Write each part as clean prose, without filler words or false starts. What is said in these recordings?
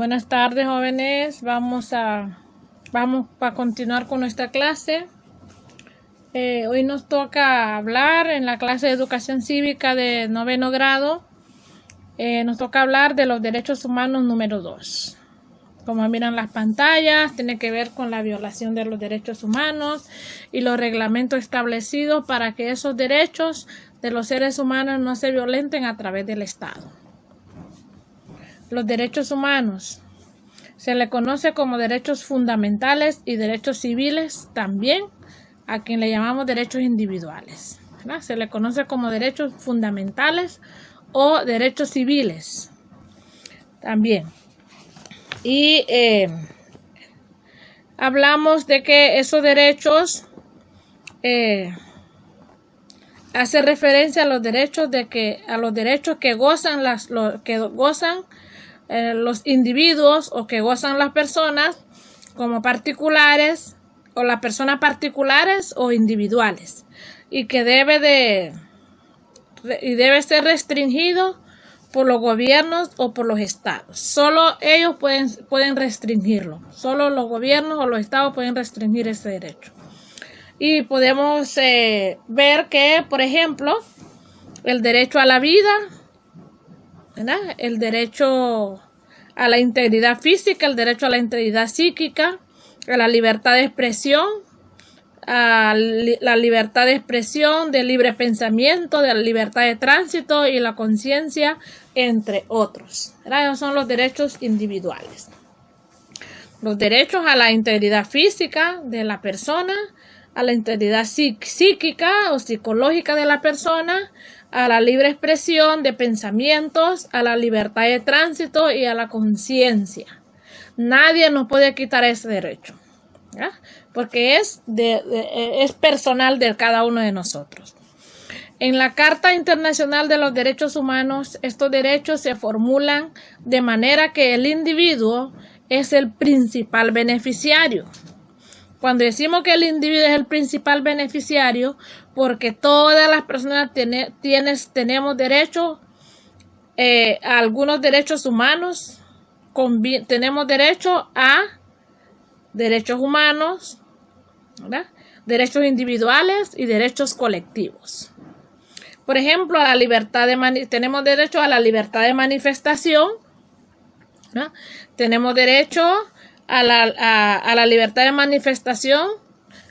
Buenas tardes, jóvenes. Vamos a continuar con nuestra clase. Hoy nos toca hablar en la clase de educación cívica de 9º grado. Nos toca hablar de los derechos humanos número 2. Como miran las pantallas, tiene que ver con la violación de los derechos humanos y los reglamentos establecidos para que esos derechos de los seres humanos no se violenten a través del Estado. Los derechos humanos se le conoce como derechos fundamentales y derechos civiles también, a quien le llamamos derechos individuales, ¿verdad? Se le conoce como derechos fundamentales o derechos civiles también. Y hablamos de que esos derechos hace referencia a los derechos que gozan los individuos o que gozan las personas como particulares o las personas particulares o individuales y que debe ser restringido por los gobiernos o por los estados. Solo ellos pueden restringirlo. Solo los gobiernos o los estados pueden restringir ese derecho. Y podemos ver que, por ejemplo, el derecho a la vida, ¿verdad? El derecho a la integridad física, el derecho a la integridad psíquica, a la libertad de expresión, a la libertad de expresión, de libre pensamiento, de la libertad de tránsito y la conciencia, entre otros, ¿verdad? Esos son los derechos individuales. Los derechos a la integridad física de la persona, a la integridad psíquica o psicológica de la persona, a la libre expresión de pensamientos, a la libertad de tránsito y a la conciencia. Nadie nos puede quitar ese derecho, ¿ya? Porque es personal de cada uno de nosotros. En la Carta Internacional de los Derechos Humanos, estos derechos se formulan de manera que el individuo es el principal beneficiario. Cuando decimos que el individuo es el principal beneficiario, porque todas las personas tenemos derecho a algunos derechos humanos, tenemos derecho a derechos humanos, ¿verdad? Derechos individuales y derechos colectivos. Por ejemplo, tenemos derecho a la libertad de manifestación, ¿no? Tenemos derecho a la libertad de manifestación,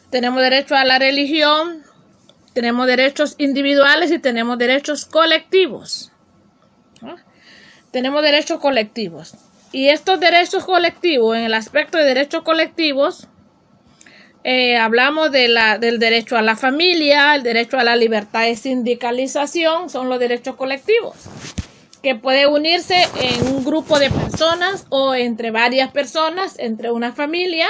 tenemos derecho a la religión, tenemos derechos individuales y tenemos derechos colectivos, ¿no? Tenemos derechos colectivos. Y estos derechos colectivos, en el aspecto de derechos colectivos, hablamos del derecho a la familia, el derecho a la libertad de sindicalización, son los derechos colectivos, que puede unirse en un grupo de personas o entre varias personas, entre una familia,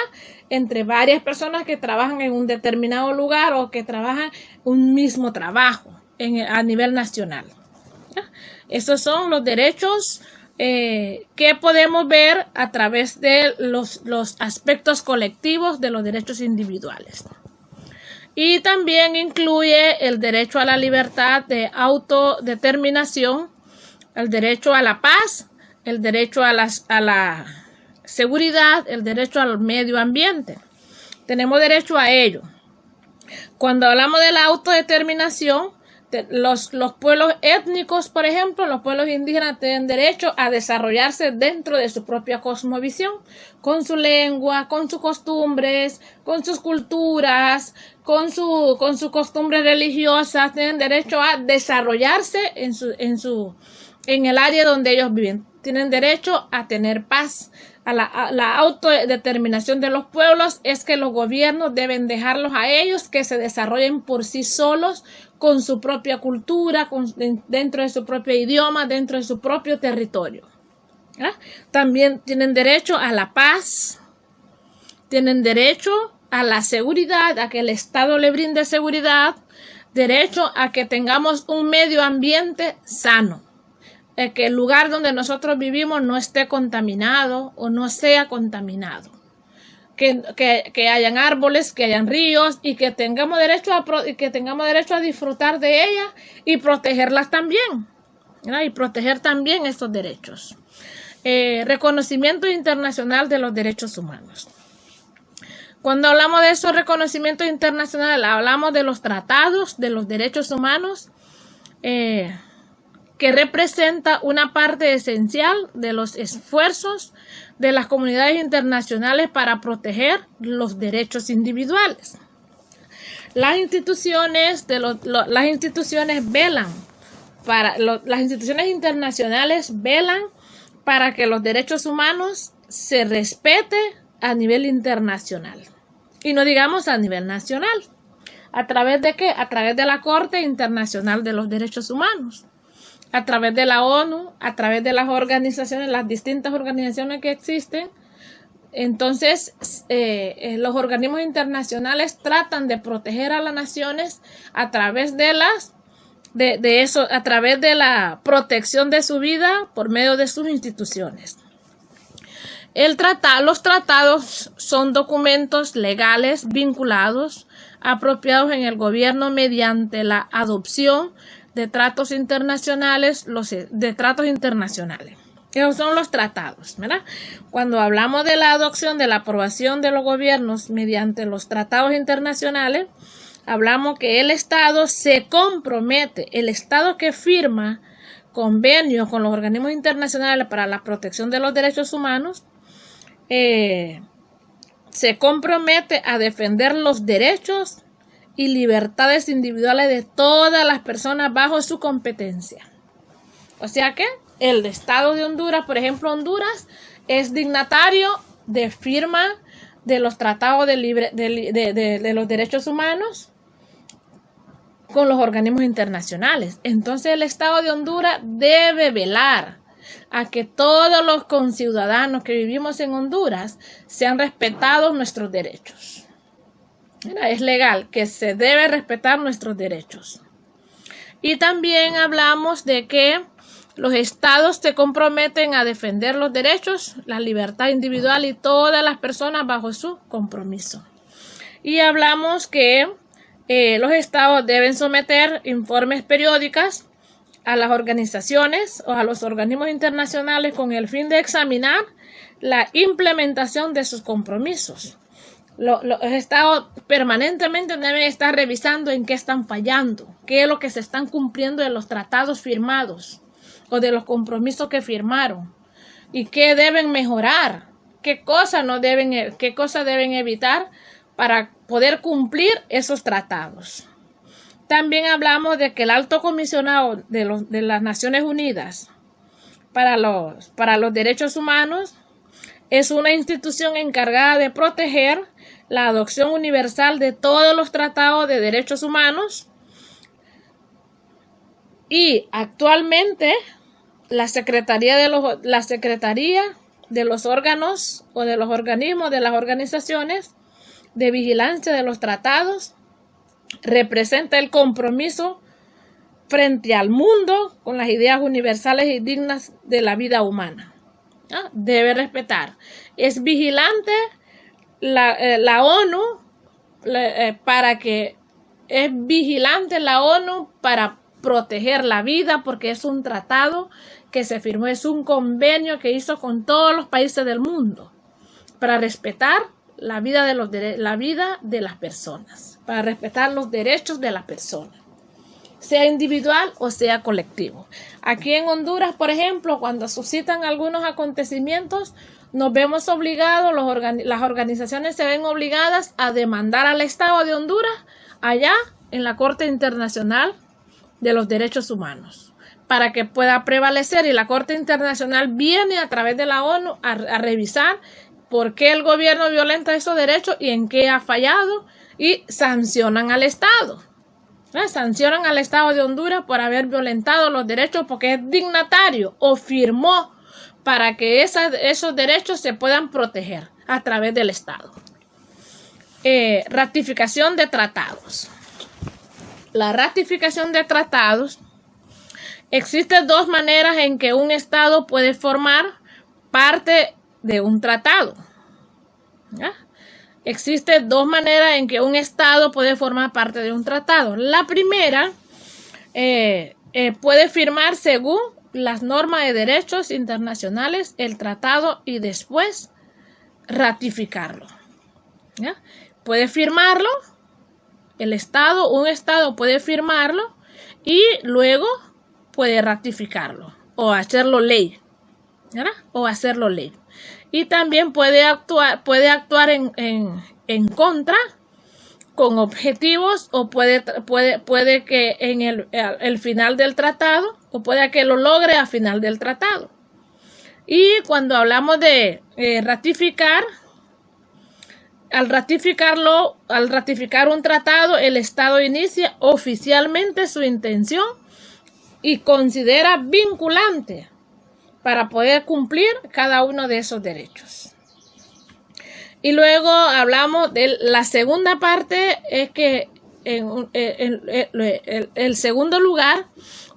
entre varias personas que trabajan en un determinado lugar o que trabajan un mismo trabajo a nivel nacional, ¿ya? Esos son los derechos que podemos ver a través de los aspectos colectivos de los derechos individuales. Y también incluye el derecho a la libertad de autodeterminación, el derecho a la paz, el derecho a la seguridad, el derecho al medio ambiente. Tenemos derecho a ello. Cuando hablamos de la autodeterminación, los pueblos étnicos, por ejemplo, los pueblos indígenas tienen derecho a desarrollarse dentro de su propia cosmovisión, con su lengua, con sus costumbres, con sus culturas, con sus costumbres religiosas. Tienen derecho a desarrollarse en el área donde ellos viven. Tienen derecho a tener paz. A la autodeterminación de los pueblos es que los gobiernos deben dejarlos a ellos que se desarrollen por sí solos con su propia cultura, dentro de su propio idioma, dentro de su propio territorio, ¿verdad? También tienen derecho a la paz, tienen derecho a la seguridad, a que el Estado le brinde seguridad, derecho a que tengamos un medio ambiente sano. Que el lugar donde nosotros vivimos no esté contaminado o no sea contaminado. Que hayan árboles, que hayan ríos y que tengamos derecho a disfrutar de ellas y protegerlas también, ¿verdad? Y proteger también estos derechos. reconocimiento internacional de los derechos humanos. Cuando hablamos de esos reconocimientos internacionales, hablamos de los tratados de los derechos humanos, que representa una parte esencial de los esfuerzos de las comunidades internacionales para proteger los derechos individuales. Las instituciones internacionales velan para que los derechos humanos se respeten a nivel internacional y no digamos a nivel nacional. ¿A través de qué? A través de la Corte Internacional de los Derechos Humanos, a través de la ONU, a través de las organizaciones, las distintas organizaciones que existen. Entonces, los organismos internacionales tratan de proteger a las naciones a través de a través de la protección de su vida por medio de sus instituciones. Los tratados son documentos legales vinculados, apropiados en el gobierno mediante la adopción de tratos internacionales, Esos son los tratados, ¿verdad? Cuando hablamos de la adopción, de la aprobación de los gobiernos mediante los tratados internacionales, hablamos que el Estado se compromete, el Estado que firma convenios con los organismos internacionales para la protección de los derechos humanos, se compromete a defender los derechos y libertades individuales de todas las personas bajo su competencia. O sea que el Estado de Honduras, por ejemplo, Honduras es dignatario de firma de los tratados de los derechos humanos con los organismos internacionales. Entonces el Estado de Honduras debe velar a que todos los conciudadanos que vivimos en Honduras sean respetados nuestros derechos. Es legal que se debe respetar nuestros derechos. Y también hablamos de que los estados se comprometen a defender los derechos, la libertad individual y todas las personas bajo su compromiso. Y hablamos que los estados deben someter informes periódicos a las organizaciones o a los organismos internacionales con el fin de examinar la implementación de sus compromisos. Los estados permanentemente deben estar revisando en qué están fallando, qué es lo que se están cumpliendo de los tratados firmados o de los compromisos que firmaron y qué deben mejorar, qué cosas deben evitar para poder cumplir esos tratados. También hablamos de que el Alto Comisionado de las Naciones Unidas para los Derechos Humanos es una institución encargada de proteger la adopción universal de todos los tratados de derechos humanos, y actualmente la Secretaría de los órganos o de los organismos de las organizaciones de vigilancia de los tratados representa el compromiso frente al mundo con las ideas universales y dignas de la vida humana. Debe respetar. Es vigilante la ONU para proteger la vida, porque es un tratado que se firmó, es un convenio que hizo con todos los países del mundo para respetar la vida de las personas, para respetar los derechos de las personas, sea individual o sea colectivo. Aquí en Honduras, por ejemplo, cuando suscitan algunos acontecimientos, nos vemos obligados, las organizaciones se ven obligadas a demandar al Estado de Honduras allá en la Corte Internacional de los Derechos Humanos para que pueda prevalecer, y la Corte Internacional viene a través de la ONU a revisar por qué el gobierno violenta esos derechos y en qué ha fallado, y sancionan al Estado. Sancionan al Estado de Honduras por haber violentado los derechos porque es dignatario o firmó para que esos derechos se puedan proteger a través del Estado. Ratificación de tratados. La ratificación de tratados, existen dos maneras en que un Estado puede formar parte de un tratado. Existen dos maneras en que un Estado puede formar parte de un tratado. La primera puede firmar según las normas de derechos internacionales, el tratado, y después ratificarlo. ¿Ya? Puede firmarlo, un estado puede firmarlo y luego puede ratificarlo o hacerlo ley. ¿Verdad? O hacerlo ley. Y también puede actuar en contra con objetivos, o puede que en el final del tratado, o puede que lo logre al final del tratado. Y cuando hablamos de ratificar, al ratificar un tratado, el Estado inicia oficialmente su intención y considera vinculante para poder cumplir cada uno de esos derechos. Y luego hablamos de la segunda parte, es que en el segundo lugar,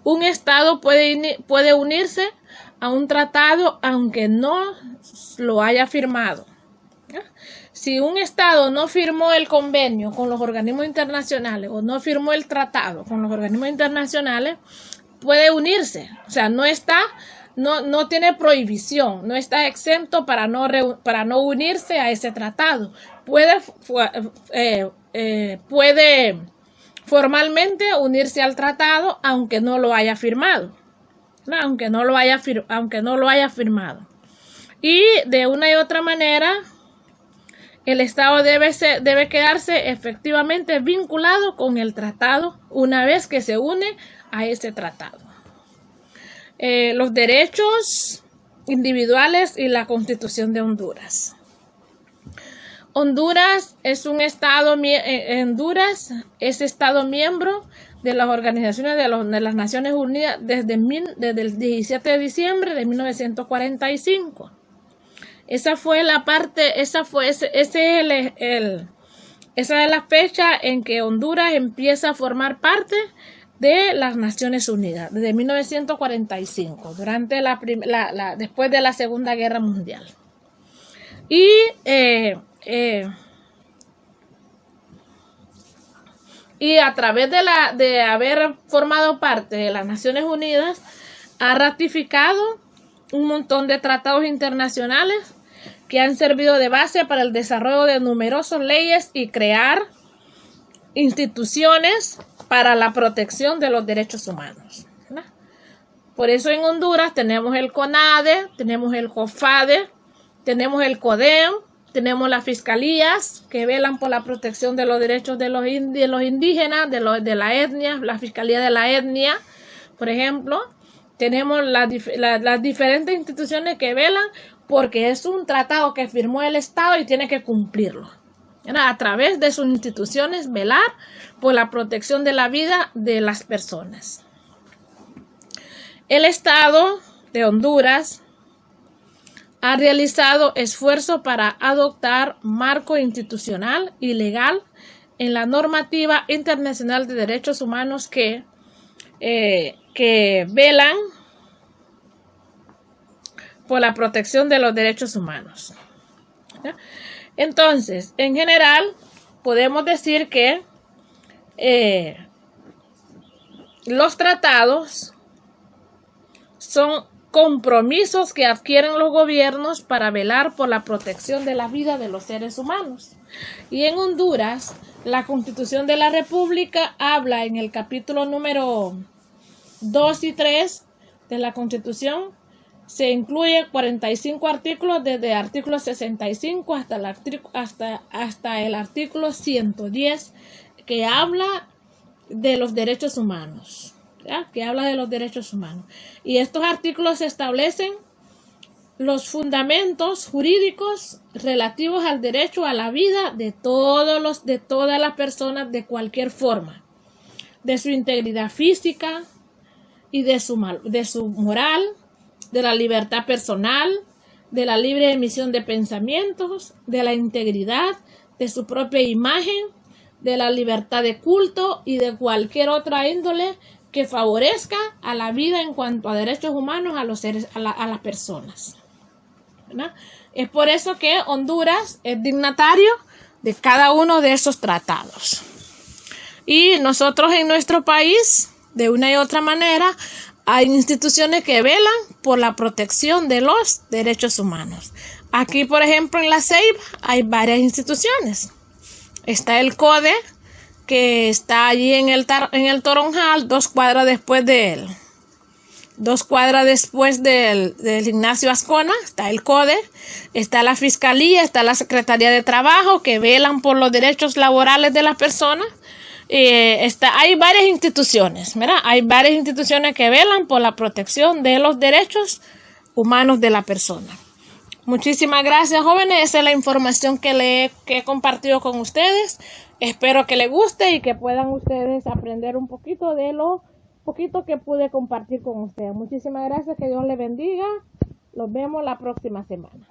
un Estado puede unirse a un tratado aunque no lo haya firmado. ¿Ya? Si un Estado no firmó el convenio con los organismos internacionales o no firmó el tratado con los organismos internacionales, puede unirse. O sea, no tiene prohibición, no está exento para no unirse a ese tratado. Puede formalmente unirse al tratado aunque no lo haya firmado, ¿no? Aunque no lo haya firmado. Y de una y otra manera, el Estado debe quedarse efectivamente vinculado con el tratado una vez que se une a ese tratado. Los derechos individuales y la Constitución de Honduras. Honduras es Estado miembro de las organizaciones de las Naciones Unidas desde el 17 de diciembre de 1945. Esa es la fecha en que Honduras empieza a formar parte de las Naciones Unidas, desde 1945, después de la Segunda Guerra Mundial. Y a través de haber formado parte de las Naciones Unidas, ha ratificado un montón de tratados internacionales que han servido de base para el desarrollo de numerosas leyes y crear instituciones para la protección de los derechos humanos, ¿verdad? Por eso en Honduras tenemos el CONADE, tenemos el COFADE, tenemos el CODEM, tenemos las fiscalías que velan por la protección de los derechos de los indígenas, de la etnia, la Fiscalía de la Etnia, por ejemplo. Tenemos las diferentes instituciones que velan porque es un tratado que firmó el Estado y tiene que cumplirlo. A través de sus instituciones, velar por la protección de la vida de las personas. El Estado de Honduras ha realizado esfuerzos para adoptar marco institucional y legal en la normativa internacional de derechos humanos que velan por la protección de los derechos humanos. ¿Ya? Entonces, en general, podemos decir que los tratados son compromisos que adquieren los gobiernos para velar por la protección de la vida de los seres humanos. Y en Honduras, la Constitución de la República habla en el capítulo número 2 y 3 de la Constitución. Se incluye 45 artículos, desde el artículo 65 hasta el artículo 110, que habla de los derechos humanos. ¿Ya? Que habla de los derechos humanos. Y estos artículos establecen los fundamentos jurídicos relativos al derecho a la vida de todas las personas de cualquier forma, de su integridad física y de su moral, de la libertad personal, de la libre emisión de pensamientos, de la integridad, de su propia imagen, de la libertad de culto y de cualquier otra índole que favorezca a la vida en cuanto a derechos humanos a las personas. ¿Verdad? Es por eso que Honduras es dignatario de cada uno de esos tratados. Y nosotros en nuestro país, de una y otra manera, hay instituciones que velan por la protección de los derechos humanos. Aquí, por ejemplo, en La Ceiba hay varias instituciones. Está el CODE, que está allí en el Toronjal, 2 cuadras después del Ignacio Ascona. Está el CODE, está la Fiscalía, está la Secretaría de Trabajo, que velan por los derechos laborales de las personas. Hay varias instituciones, ¿verdad? Hay varias instituciones que velan por la protección de los derechos humanos de la persona. Muchísimas gracias, jóvenes. Esa es la información que he compartido con ustedes. Espero que les guste y que puedan ustedes aprender un poquito de lo poquito que pude compartir con ustedes. Muchísimas gracias. Que Dios les bendiga. Los vemos la próxima semana.